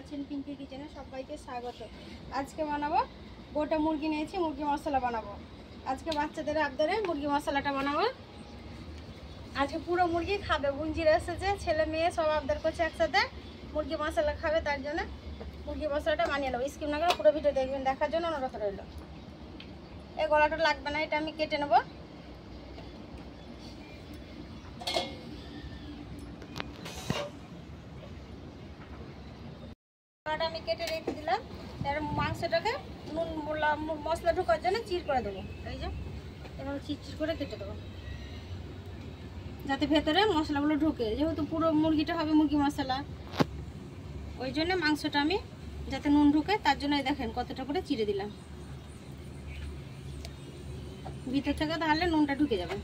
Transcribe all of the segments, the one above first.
আছেন পিঙ্কি কিচেনে, সবাইকে স্বাগত। আজকে বানাবো গোটা মুরগি নিয়েছি, মুরগি মশলা বানাবো। আজকে বাচ্চাদের আবদারে মুরগি মশলাটা বানাবো। আজকে পুরো মুরগি খাবে, বুঞ্জিরা এসেছে, ছেলে মেয়ে সব আবদার করছে একসাথে মুরগি মশলা খাবে, তার জন্য মুরগি মশলাটা বানিয়ে নেবো। স্কিপ না করে পুরো ভিডিও দেখবেন, দেখার জন্য অনুরোধ রইল। এই গলাটা লাগবে না, এটা আমি কেটে নেবো। আমি কেটে রেখে দিলাম। এর মাংসটাকে নুন মশলা ঢোকার জন্য চির করে দেবো। এই যে এভাবে চির করে কেটে দেবো, যাতে ভেতরে মশলাগুলো ঢুকে। যেহেতু পুরো মুরগিটা হবে মুরগি মশলা, ওই জন্য মাংসটা আমি যাতে নুন ঢুকে, তার জন্য দেখেন কতটা করে চিড়ে দিলাম। ভিতর থেকে তাহলে নুনটা ঢুকে যাবে।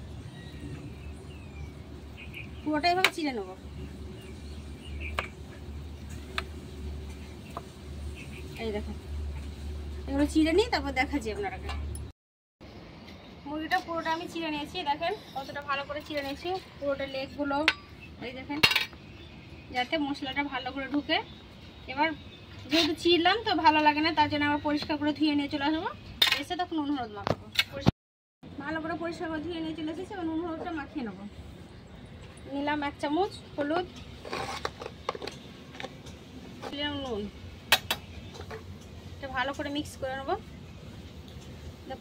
পুরোটা এভাবে চিড়ে নেবো। এই দেখেন এগুলো চিড়ে নিই, তারপর দেখাচ্ছি আপনারাকে। মুরগিটা পুরোটা আমি চিড়ে নিয়েছি, দেখেন কতটা ভালো করে চিড়ে নিয়েছি পুরোটা লেগগুলো। এই দেখেন যাতে মশলাটা ভালো করে ঢুকে। এবার যেহেতু চিড়লাম তো ভালো লাগে না, তার জন্য আবার পরিষ্কার করে ধুয়ে নিয়ে চলে আসবো। এসে তখন নুন হলুদ মাখাবো। ভালো করে পরিষ্কার করে ধুয়ে নিয়ে চলে এসেছি, এবার নুন হলুদটা মাখিয়ে নেবো। নিলাম 1 চামচ হলুদ, নিলাম নুন, এটা ভালো করে মিক্স করে নেবো।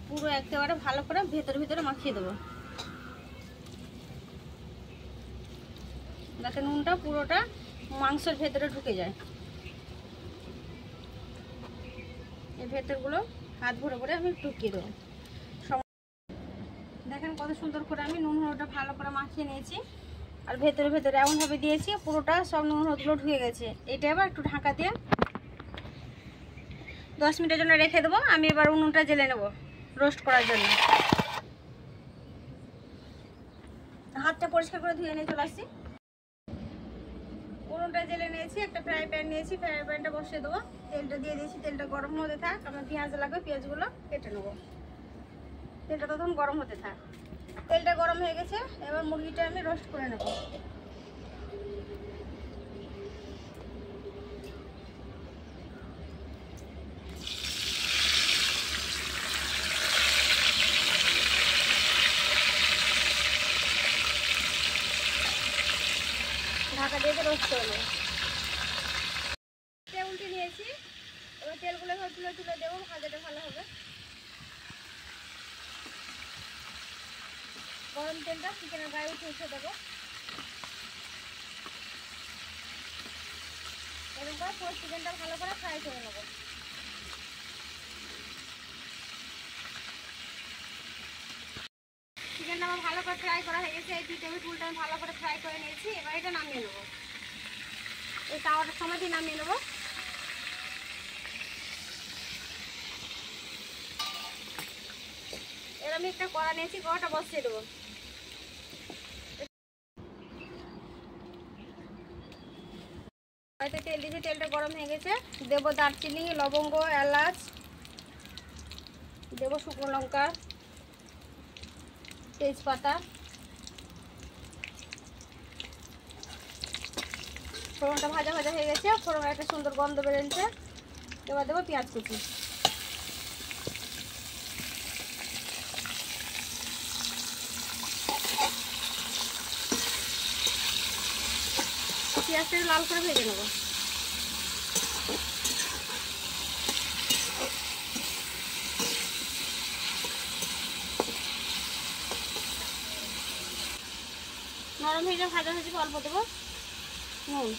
পুরো একেবারে ভালো করে ভেতরে ভেতরে মাখিয়ে দেবো, যাতে নুনটা পুরোটা মাংসের ভেতরে ঢুকে যায়। এই ভেতরগুলো হাত ভরে ভরে আমি ঢুকিয়ে দেবো। দেখেন কত সুন্দর করে আমি নুন হলুদটা ভালো করে মাখিয়ে নিয়েছি, আর ভেতরে ভেতরে এমনভাবে দিয়েছি পুরোটা সব নুন হলুদগুলো ঢুকে গেছে। এটা এবার একটু ঢাকা দিয়ে 10 মিনিটের জন্য রেখে দেবো। আমি এবার উনুনটা জ্বেলে নেবো রোস্ট করার জন্য। হাতটা পরিষ্কার করে ধুয়ে নিয়ে চলে আসছি। উনুনটা জ্বেলে নিয়েছি, একটা ফ্রাই প্যান নিয়েছি, ফ্রাই প্যানটা বসিয়ে দেবো। তেলটা দিয়ে দিয়েছি, তেলটা গরম হতে থাক। আমার পেঁয়াজ লাগবে, পেঁয়াজগুলো কেটে নেবো। তেলটা তখন গরম হতে থাক। তেলটা গরম হয়ে গেছে, এবার মুরগিটা আমি রোস্ট করে নেব। ঢাকা দিয়ে রোস্ট করে নেব। তেল উল্টে নিয়েছি, এবার তেলগুলো তুলে তুলে দেবো, ভাজাটা ভালো হবে। গরম তেলটা চিকেনের গায়ে উঠে দেবো। এরকম করে চিকেনটা ভালো করে ফ্রাই করে নেবো। চিকেনটা আমার ভালো করে ফ্রাই করা হয়ে গেছে। এই 2 টেবিল স্পুনটা আমি ভালো করে ফ্রাই করে নিয়েছি। এবার এটা নামিয়ে নেবো, এই তাওয়াটার সময় দিয়ে নামিয়ে নেবো। এর আমি একটা কড়া নিয়েছি, কড়াটা বসিয়ে দেবো। হয়তো তেল দিয়েছি, তেলটা গরম হয়ে গেছে। দেবো দারচিনি, লবঙ্গ, এলাচ, দেবো শুকনো লঙ্কা, তেজপাতা, ফোড়নটা ভাজা ভাজা হয়ে গেছে, ফোড়নের একটা সুন্দর গন্ধ বেরোচ্ছে। এবার দেবো পেঁয়াজ কুচি। পেঁয়াজটা লাল করে ভেজে নেবো। নরম হয়ে যাবে, ভাজা হয়েছে, অল্প দেবো নুন।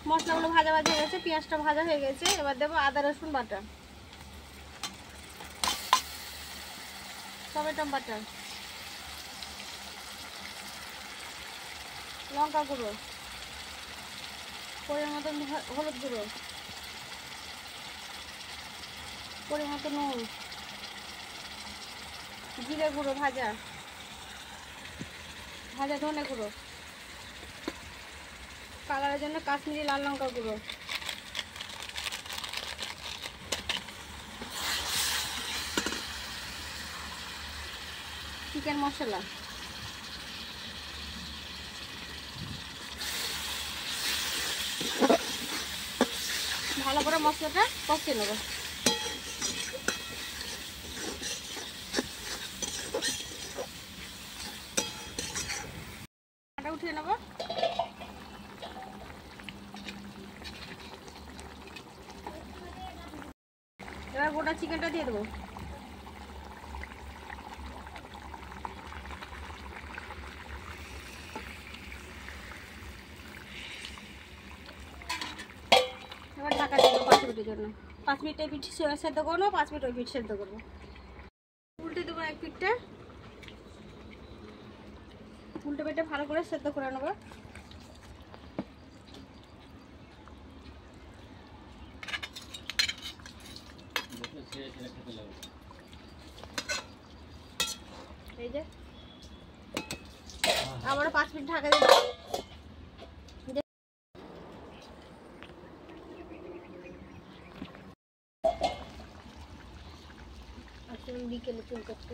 মশলাগুলো ভাজা ভাজা হয়ে গেছে, পেঁয়াজটা ভাজা হয়ে গেছে। এবার দেবো আদা রসুন বাটা, টমেটো বাটা, লঙ্কা গুঁড়ো, পরিমাণ মতো হলুদ গুঁড়ো, পরিমাণ মতো নুন, জিরে গুঁড়ো ভাজা, ভাজা ধনে গুঁড়ো, কালারের জন্য কাশ্মীরি লাল লঙ্কা গুঁড়ো, চিকেন মশলা, ভালো করে মশলাটা কষিয়ে নেব। এটা উঠিয়ে নেব। এবার গোটা চিকেনটা দিয়ে দেবো। এবার ঢাকা দিয়ে দেবো 5 মিনিটের জন্য। 5 মিনিট এই পিঠ সেদ্ধ করবো, 5 মিনিট ওই পিঠ সেদ্ধ করবো। উল্টে দেবো এক পিঠটা, উল্টে পিঠটা ভালো করে সেদ্ধ করে নেবো। এই যে আবারও 5 মিনিট ঢাকা দিয়ে দেবো। বিকেলে চুল করতে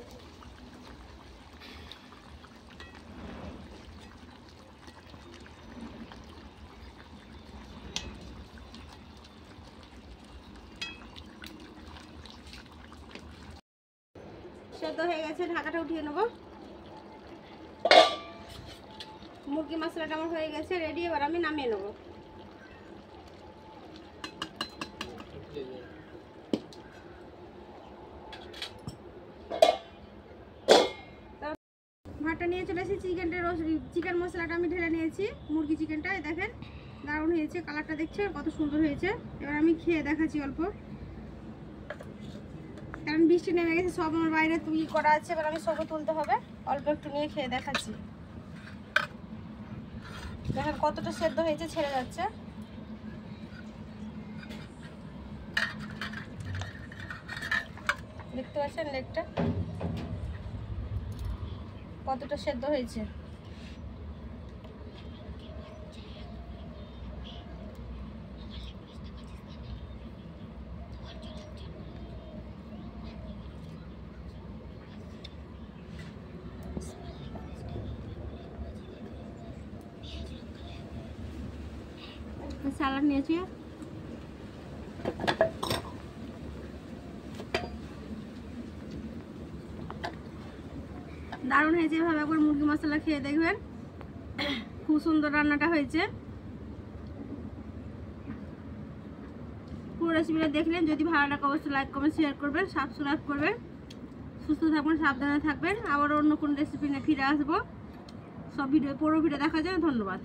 সেদ্ধ হয়ে গেছে, ঢাকাটা উঠিয়ে নেব। মুরগি মশলাটা আমার হয়ে গেছে রেডি, এবার আমি নামিয়ে নেব। ভাতটা নিয়ে চলে এসেছি, চিকেন মশলাটা আমি ঢেলে নিয়েছি। মুরগি চিকেনটা দেখেন দারুণ হয়েছে, কালারটা দেখছে কত সুন্দর হয়েছে। এবার আমি খেয়ে দেখাচ্ছি অল্প, কারণ বৃষ্টি নেমে গেছে, সব আমার বাইরে তুলি করা আছে। এবার আমি সবও তুলতে হবে, অল্প একটু নিয়ে খেয়ে দেখাচ্ছি। দেখেন কতটা সেদ্ধ হয়েছে, ছেড়ে যাচ্ছে। দেখতে পাচ্ছেন লেগটা কতটা সেদ্ধ হয়েছে। স্যালাড নিয়েছি, দারুণ হয়েছে। এভাবে একবার মুরগি মশলা খেয়ে দেখবেন, খুব সুন্দর রান্নাটা হয়েছে। পুরো রেসিপিটা দেখলেন, যদি ভালো লাগে অবশ্যই লাইক কমেন্ট শেয়ার করবেন, সাবস্ক্রাইব করবেন। সুস্থ থাকবেন, সাবধানে থাকবেন। আবার অন্য কোনো রেসিপি নিয়ে ফিরে আসবো। সব ভিডিও পুরো ভিডিও দেখার জন্য ধন্যবাদ।